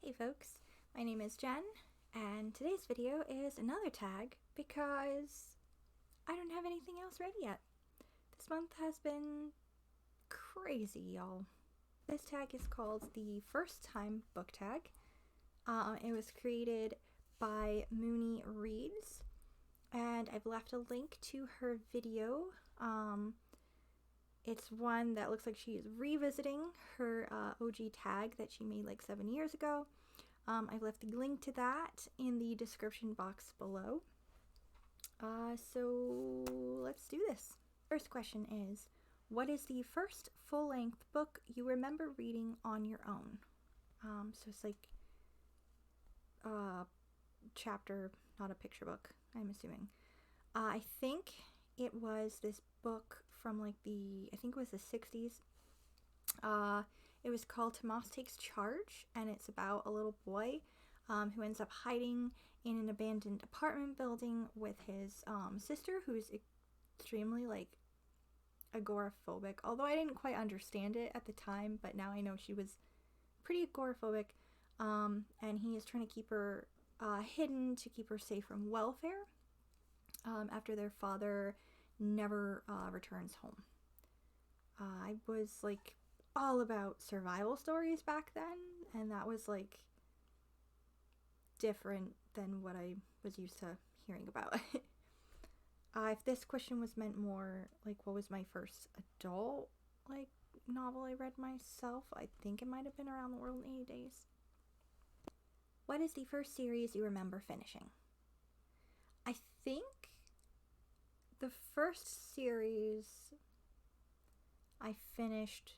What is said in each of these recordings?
Hey folks, my name is Jen, and today's video is another tag because I don't have anything else ready yet. This month has been crazy, y'all. This tag is called the First Time Book Tag. It was created by Mooney Reads, and I've left a link to her video. It's one that looks like she's revisiting her OG tag that she made like 7 years ago. I've left the link to that in the description box below. So let's do this. First question is, what is the first full-length book you remember reading on your own? So it's like chapter, not a picture book, I'm assuming. I think it was this book from like I think it was the 60s. It was called Tomas Takes Charge, and it's about a little boy who ends up hiding in an abandoned apartment building with his sister, who's extremely like agoraphobic, although I didn't quite understand it at the time, but now I know she was pretty agoraphobic, and he is trying to keep her hidden to keep her safe from welfare after their father never returns home. I was like all about survival stories back then, and that was like different than what I was used to hearing about. If this question was meant more like what was my first adult like novel I read myself, I think it might have been Around the World in 80 Days. What is the first series you remember finishing? I think the first series I finished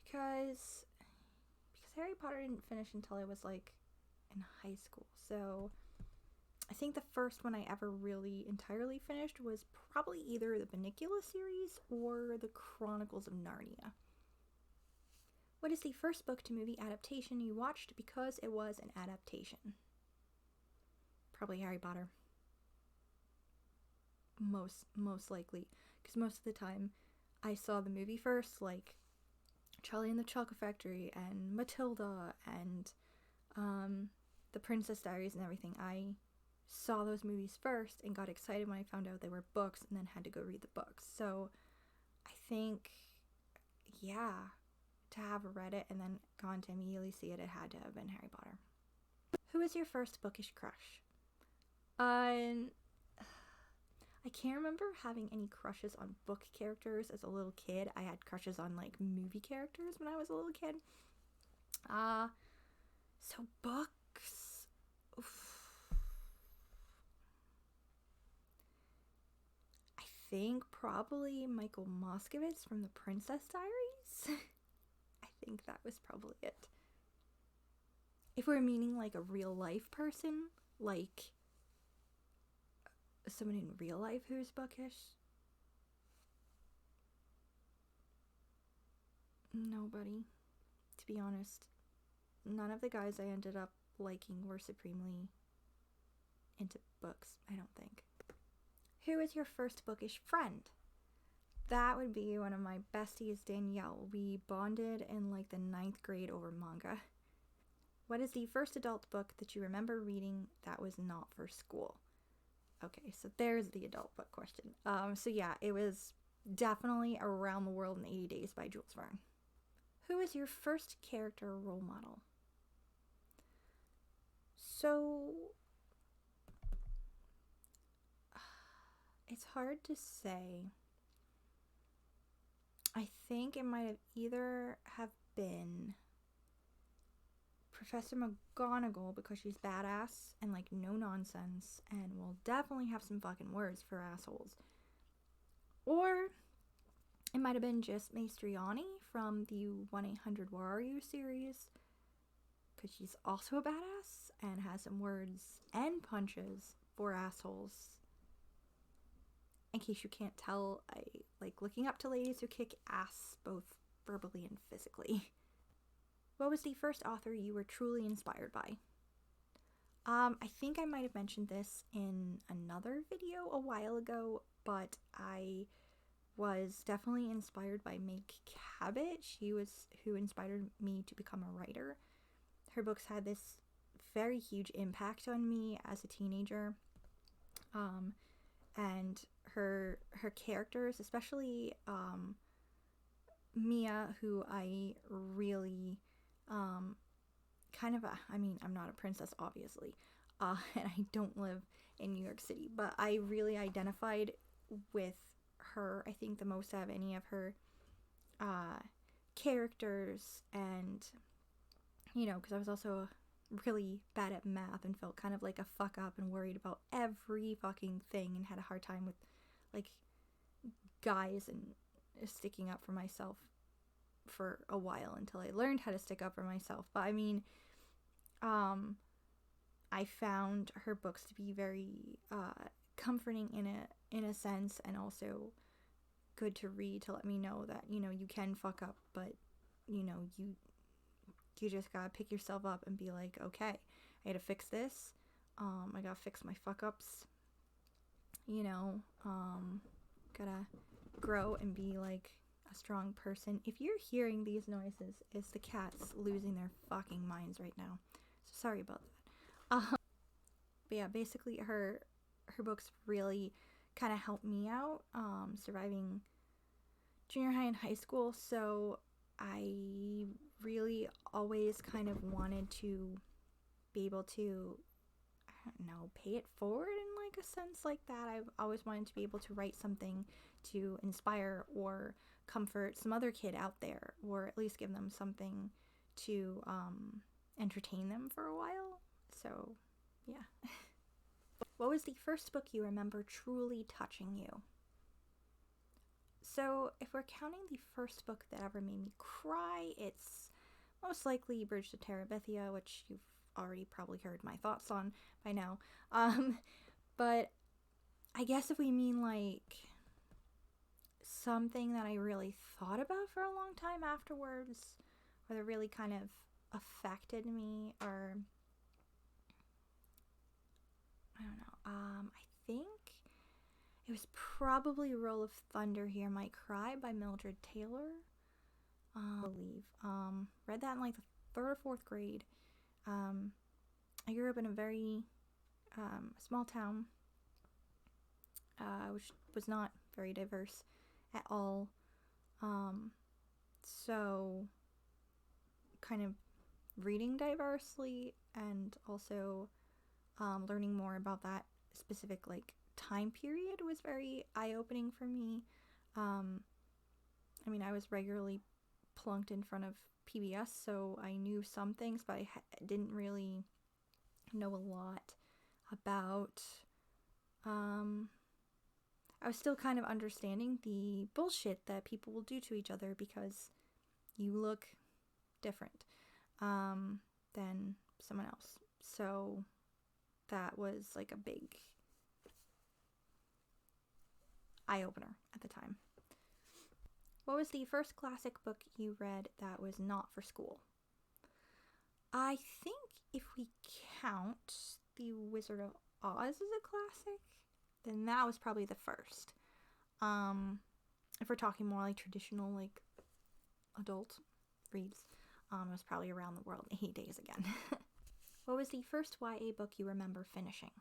because Harry Potter didn't finish until I was like in high school. So I think the first one I ever really entirely finished was probably either the Bunnicula series or the Chronicles of Narnia. What is the first book to movie adaptation you watched because it was an adaptation? Probably Harry Potter. Most likely, because most of the time I saw the movie first, like Charlie and the Chocolate Factory and Matilda and the Princess Diaries and everything. I saw those movies first and got excited when I found out they were books and then had to go read the books. So I think, yeah, to have read it and then gone to immediately see it, it had to have been Harry Potter. Who is your first bookish crush? I can't remember having any crushes on book characters as a little kid. I had crushes on like movie characters when I was a little kid. So books. Oof. I think probably Michael Moskowitz from the Princess Diaries. I think that was probably it. If we're meaning like a real life person, like someone in real life who's bookish, nobody, to be honest. None of the guys I ended up liking were supremely into books, I don't think. Who is your first bookish friend? That would be one of my besties, Danielle. We bonded in like the 9th grade over manga. What is the first adult book that you remember reading that was not for school? Okay, so there's the adult book question. So yeah, it was definitely Around the World in 80 Days by Jules Verne. Who is your first character role model? So it's hard to say. I think it might have either have been Professor McGonagall because she's badass and like no nonsense and will definitely have some fucking words for assholes. Or it might have been just Maestriani from the 1-800 Where Are You series because she's also a badass and has some words and punches for assholes. In case you can't tell, I like looking up to ladies who kick ass both verbally and physically. What was the first author you were truly inspired by? I think I might have mentioned this in another video a while ago, but I was definitely inspired by Meg Cabot. She was who inspired me to become a writer. Her books had this very huge impact on me as a teenager. And her characters, especially Mia, who I really I'm not a princess, obviously, and I don't live in New York City, but I really identified with her, I think, the most out of any of her characters. And because I was also really bad at math and felt kind of like a fuck up and worried about every fucking thing and had a hard time with like guys and sticking up for myself for a while until I learned how to stick up for myself. But I found her books to be very comforting in a sense, and also good to read to let me know that you can fuck up, but you just gotta pick yourself up and be like, okay, I gotta fix this. I gotta fix my fuck ups. Gotta grow and be like a strong person. If you're hearing these noises, it's the cats losing their fucking minds right now. So sorry about that. But yeah, basically her books really kind of helped me out surviving junior high and high school. So I really always kind of wanted to be able to, I don't know, pay it forward in like a sense like that. I've always wanted to be able to write something to inspire or comfort some other kid out there, or at least give them something to entertain them for a while. So yeah. What was the first book you remember truly touching you? So if we're counting the first book that ever made me cry, it's most likely Bridge to Terabithia, which you've already probably heard my thoughts on by now. But I guess if we mean like something that I really thought about for a long time afterwards, or that really kind of affected me, or I don't know, I think it was probably Roll of Thunder, Hear My Cry by Mildred Taylor. I believe. Read that in like the 3rd or 4th grade. I grew up in a very small town, which was not very diverse at all. So kind of reading diversely and also learning more about that specific like time period was very eye-opening for me. I was regularly plunked in front of PBS, so I knew some things, but I didn't really know a lot about I was still kind of understanding the bullshit that people will do to each other because you look different than someone else. So that was like a big eye-opener at the time. What was the first classic book you read that was not for school? I think if we count The Wizard of Oz as a classic, then that was probably the first. If we're talking more like traditional, like adult reads, it was probably Around the World in 8 Days again. What was the first YA book you remember finishing?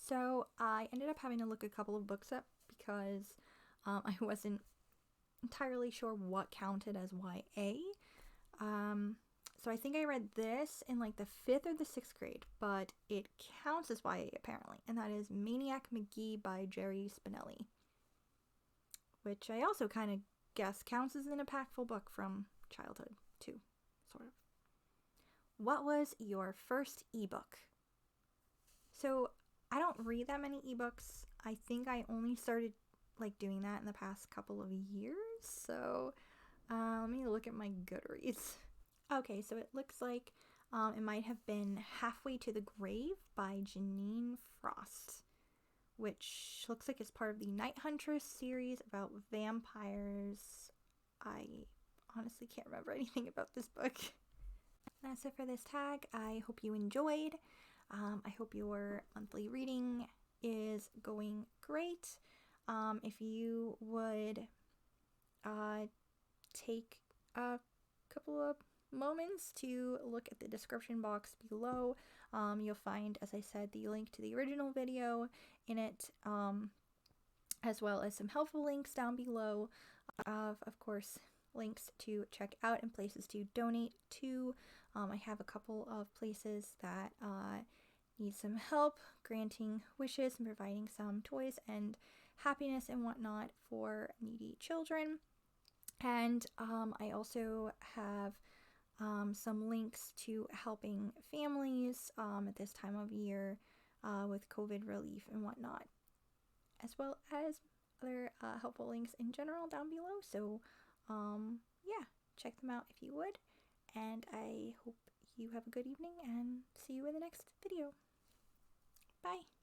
So I ended up having to look a couple of books up because I wasn't entirely sure what counted as YA. So I think I read this in like the 5th or the 6th grade, but it counts as YA apparently, and that is Maniac McGee by Jerry Spinelli, which I also kind of guess counts as an impactful book from childhood too, sort of. What was your first ebook? So I don't read that many ebooks. I think I only started like doing that in the past couple of years. So let me look at my Goodreads. Okay, so it looks like it might have been Halfway to the Grave by Janine Frost, which looks like it's part of the Night Huntress series about vampires. I honestly can't remember anything about this book. That's it for this tag. I hope you enjoyed. I hope your monthly reading is going great. If you would take a couple of moments to look at the description box below. You'll find, as I said, the link to the original video in it, as well as some helpful links down below. Of course, links to check out and places to donate to. I have a couple of places that need some help granting wishes and providing some toys and happiness and whatnot for needy children. And I also have some links to helping families at this time of year with COVID relief and whatnot, as well as other helpful links in general down below. So yeah, check them out if you would, and I hope you have a good evening and see you in the next video. Bye!